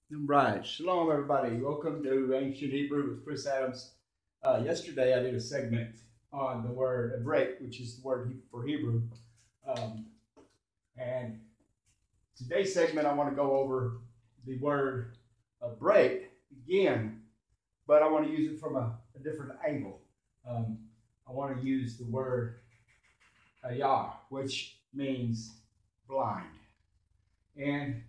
Right. Shalom, everybody. Welcome to Ancient Hebrew with Chris Adams. Yesterday, I did a segment on the word a break, which is the word for Hebrew. Um, and today's segment, I want to go over the word a break again, but I want to use it from a different angle. Um, I want to use the word ayah, which means blind. And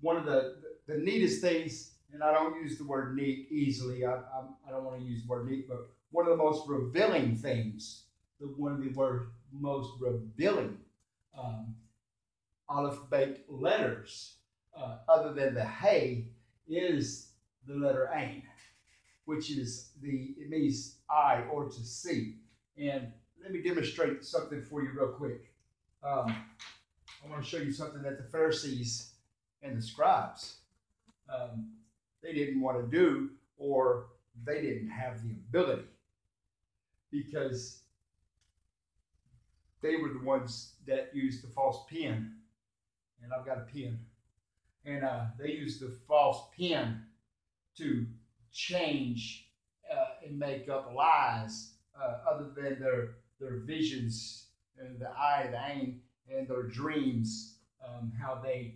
one of the neatest things, and I don't use the word neat easily. I don't want to use the word neat, but one of the most revealing things, one of the most revealing um, Aluphbeit letters, other than the hey, is the letter ain, which is it means eye or to see. And let me demonstrate something for you real quick. I want to show you something that the Pharisees and the scribes they didn't want to do, or they didn't have the ability, because they were the ones that used the false pen. And I've got a pen. And they used the false pen to change and make up lies other than their visions and the eye, the ain, and their dreams, how they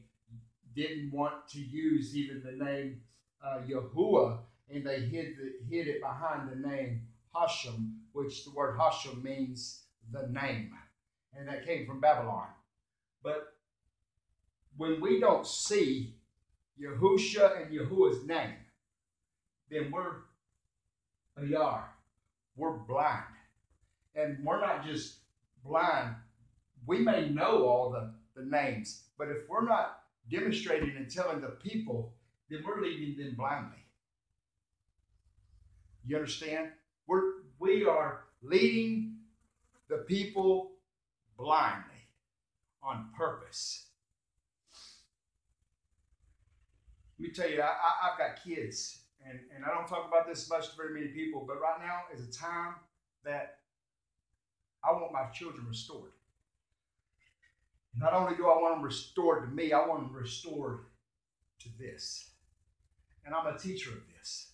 didn't want to use even the name Yahuwah, and they hid it behind the name Hashem, which the word Hashem means the name, and that came from Babylon. But when we don't see Yahusha and Yahuwah's name, then we're ayar, we're blind, and we're not just blind. We may know all the names, but if we're not demonstrating and telling the people, then we're leading them blindly. You understand? We are leading the people blindly on purpose. Let me tell you, I've got kids, and I don't talk about this much to very many people, but right now is a time that I want my children restored. Not only do I want them restored to me, I want them restored to this. And I'm a teacher of this.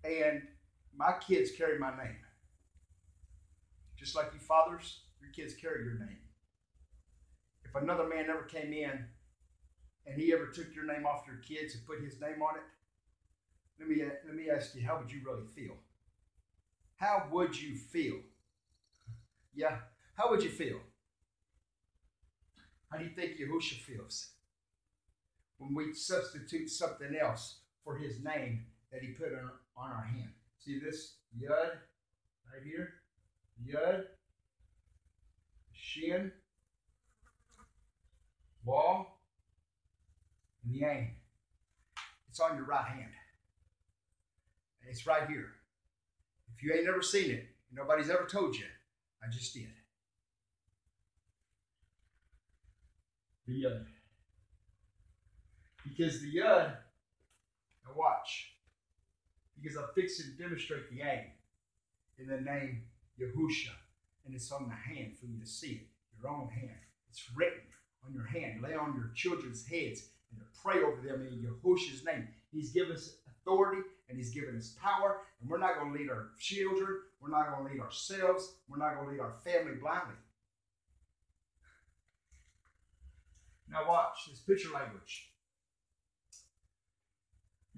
And my kids carry my name. Just like you fathers, your kids carry your name. If another man ever came in and he ever took your name off your kids and put his name on it, let me ask you, how would you really feel? How would you feel? Yeah, how would you feel? How do you think Yahusha feels when we substitute something else for his name that he put on our hand? See this Yud right here? Yud, Shin, Wall, and the Ain. It's on your right hand. It's right here. If you ain't never seen it, nobody's ever told you, I just did. The Yud. Because the Yud, now watch, because I'm fixing to demonstrate the aim in the name Yahusha, and it's on the hand for you to see it, your own hand. It's written on your hand. Lay on your children's heads and to pray over them in Yahusha's name. He's given us authority and he's given us power, and we're not going to lead our children, we're not going to lead ourselves, we're not going to lead our family blindly. Now watch this picture language.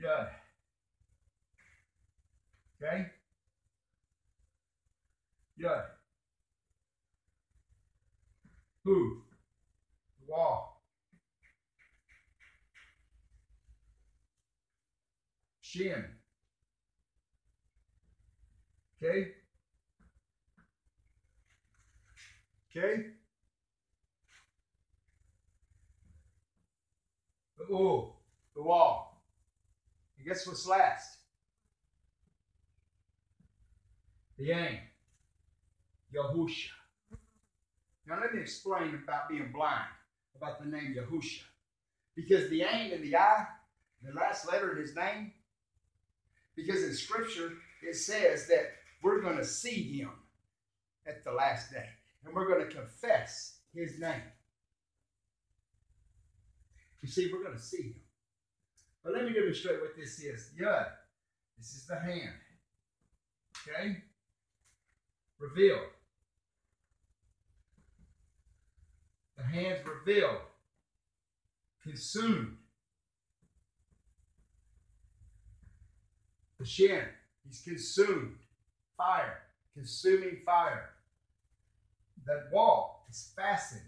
Yud. Okay? Yud. Who? The wall. Shin. Okay? Okay? The wall. And guess what's last? The Yang. Yahusha. Now let me explain about being blind, about the name Yahusha. Because the Yang and the I, the last letter in his name, because in Scripture it says that we're going to see him at the last day, and we're going to confess his name. You see, we're going to see him. But let me demonstrate what this is. Yud. This is the hand. Okay? Revealed. The hand's revealed. Consumed. The shin. He's consumed. Fire. Consuming fire. That wall is fastened.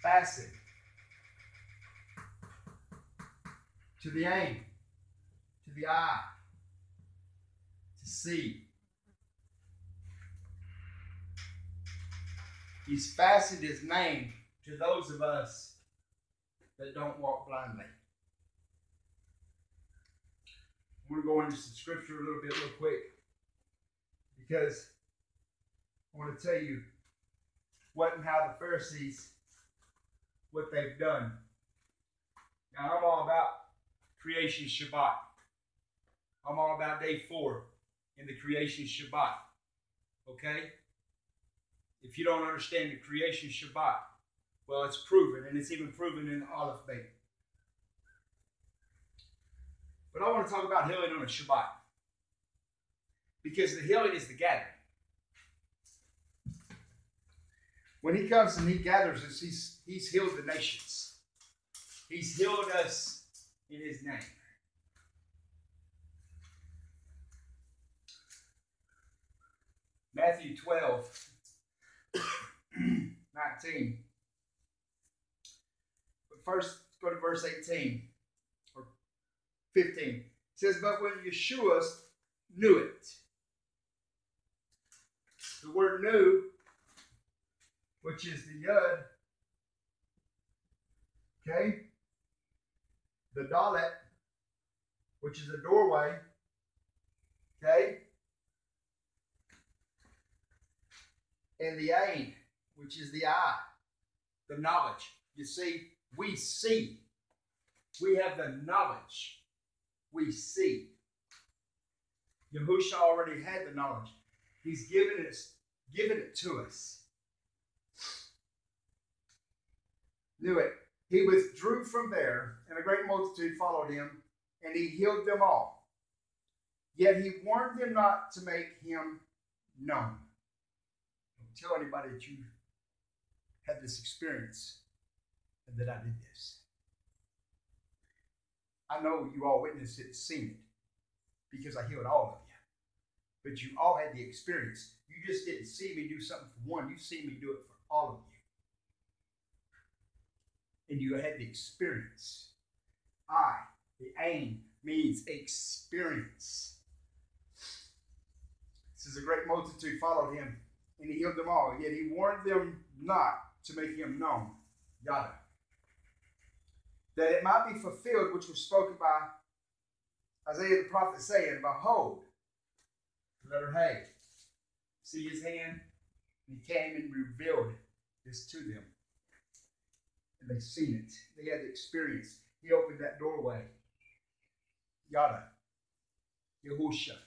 Fastened to the aim, to the eye, to see. He's fastened his name to those of us that don't walk blindly. I'm going to go into some scripture a little bit real quick because I want to tell you what and how the Pharisees, what they've done. Now, I'm all about creation Shabbat. I'm all about day 4 in the creation Shabbat. Okay? If you don't understand the creation Shabbat, well, it's proven, and it's even proven in the Aluphbeit. But I want to talk about healing on a Shabbat. Because the healing is the gathering. When he comes and he gathers us, he's healed the nations. He's healed us in his name. Matthew 12, 19. But first, go to verse 18 or 15. It says, but when Yeshua knew it. The word knew, which is the Yud, okay? The Dalet, which is a doorway, okay? And the Ain, which is the eye, the knowledge. You see, we see. We have the knowledge. We see. Yehusha already had the knowledge. He's given it to us. Knew it. He withdrew from there, and a great multitude followed him, and he healed them all. Yet he warned them not to make him known. Don't tell anybody that you had this experience and that I did this. I know you all witnessed it and seen it because I healed all of you. But you all had the experience. You just didn't see me do something for one. You see me do it for all of you. And you had the experience. The aim means experience. It says a great multitude followed him, and he healed them all. Yet he warned them not to make him known. Yahda. That it might be fulfilled, which was spoken by Isaiah the prophet, saying, behold, letter Hey. See his hand? And he came and revealed this to them. And they've seen it. They had the experience. He opened that doorway. Yahda. Yehusha.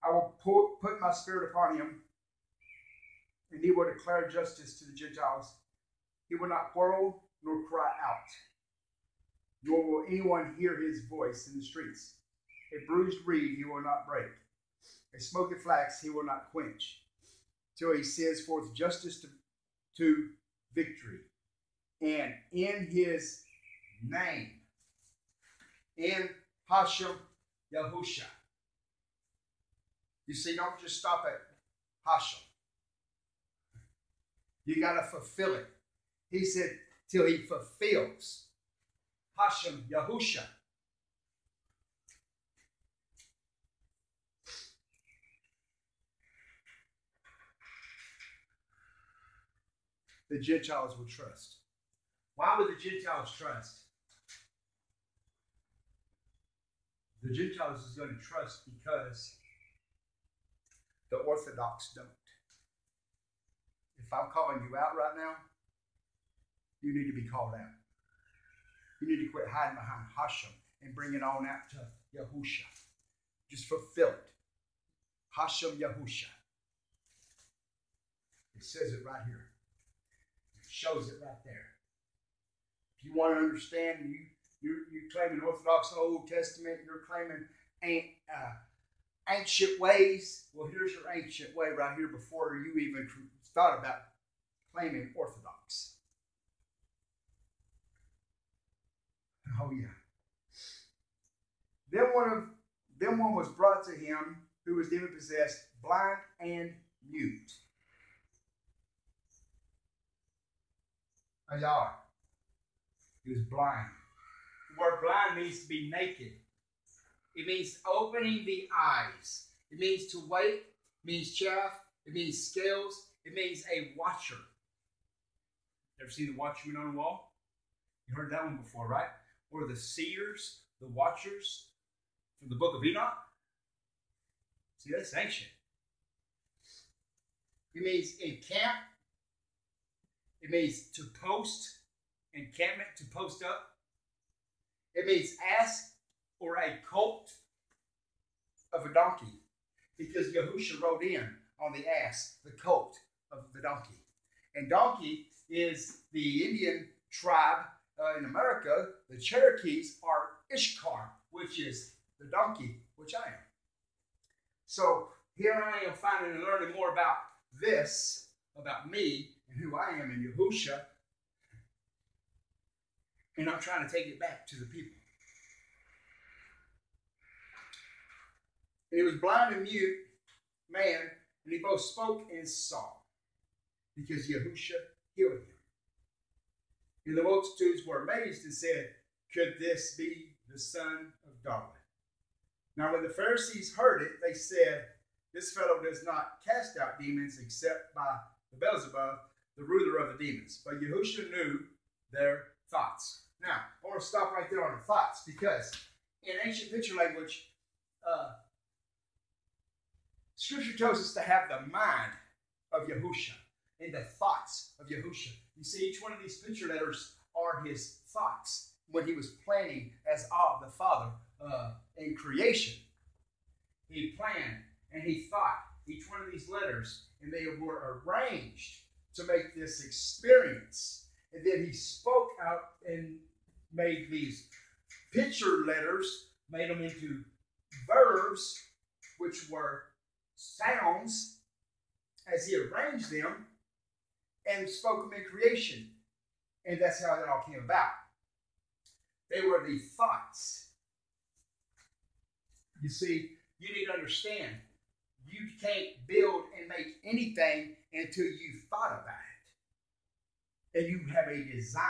I will put my spirit upon him, and he will declare justice to the Gentiles. He will not quarrel nor cry out, nor will anyone hear his voice in the streets. A bruised reed he will not break. A smoking flax he will not quench, till he sends forth justice to victory. And in his name, in Hashem Yahusha. You see, don't just stop at Hashem. You got to fulfill it. He said, till he fulfills Hashem Yahusha. The Gentiles will trust. Why would the Gentiles trust? The Gentiles is going to trust because the Orthodox don't. If I'm calling you out right now, you need to be called out. You need to quit hiding behind Hashem and bring it on out to Yahusha. Just fulfill it. Hashem Yahusha. It says it right here. It shows it right there. If you want to understand, you're claiming Orthodox Old Testament, you're claiming ancient ways. Well, here's your ancient way right here before you even thought about claiming Orthodox. Oh yeah. Then one was brought to him who was demon possessed, blind and mute. As y'all are. He was blind. The word blind means to be naked. It means opening the eyes. It means to wait. It means chaff. It means scales. It means a watcher. Ever seen the watchman on the wall? You heard that one before, right? Or the seers, the watchers from the book of Enoch. See, that's ancient. It means encamp. It means to post. Encampment, to post up. It means ass or a colt of a donkey. Because Yahusha rode in on the ass, the colt of the donkey. And donkey is the Indian tribe in America. The Cherokees are Ishkar, which is the donkey, which I am. So here I am finding and learning more about this, about me and who I am in Yahusha. And I'm trying to take it back to the people. And he was blind and mute man, and he both spoke and saw, because Yahusha healed him. And the multitudes were amazed and said, could this be the son of God? Now when the Pharisees heard it, they said, this fellow does not cast out demons except by the Beelzebub, the ruler of the demons. But Yahusha knew their thoughts. Now, I want to stop right there on the thoughts, because in ancient picture language, Scripture tells us to have the mind of Yahusha and the thoughts of Yahusha. You see, each one of these picture letters are his thoughts when he was planning as the Father in creation. He planned and he thought each one of these letters, and they were arranged to make this experience. And then he spoke out and made these picture letters, made them into verbs, which were sounds, as he arranged them, and spoke them in creation. And that's how that all came about. They were the thoughts. You see, you need to understand, you can't build and make anything until you've thought about it. And you have a design.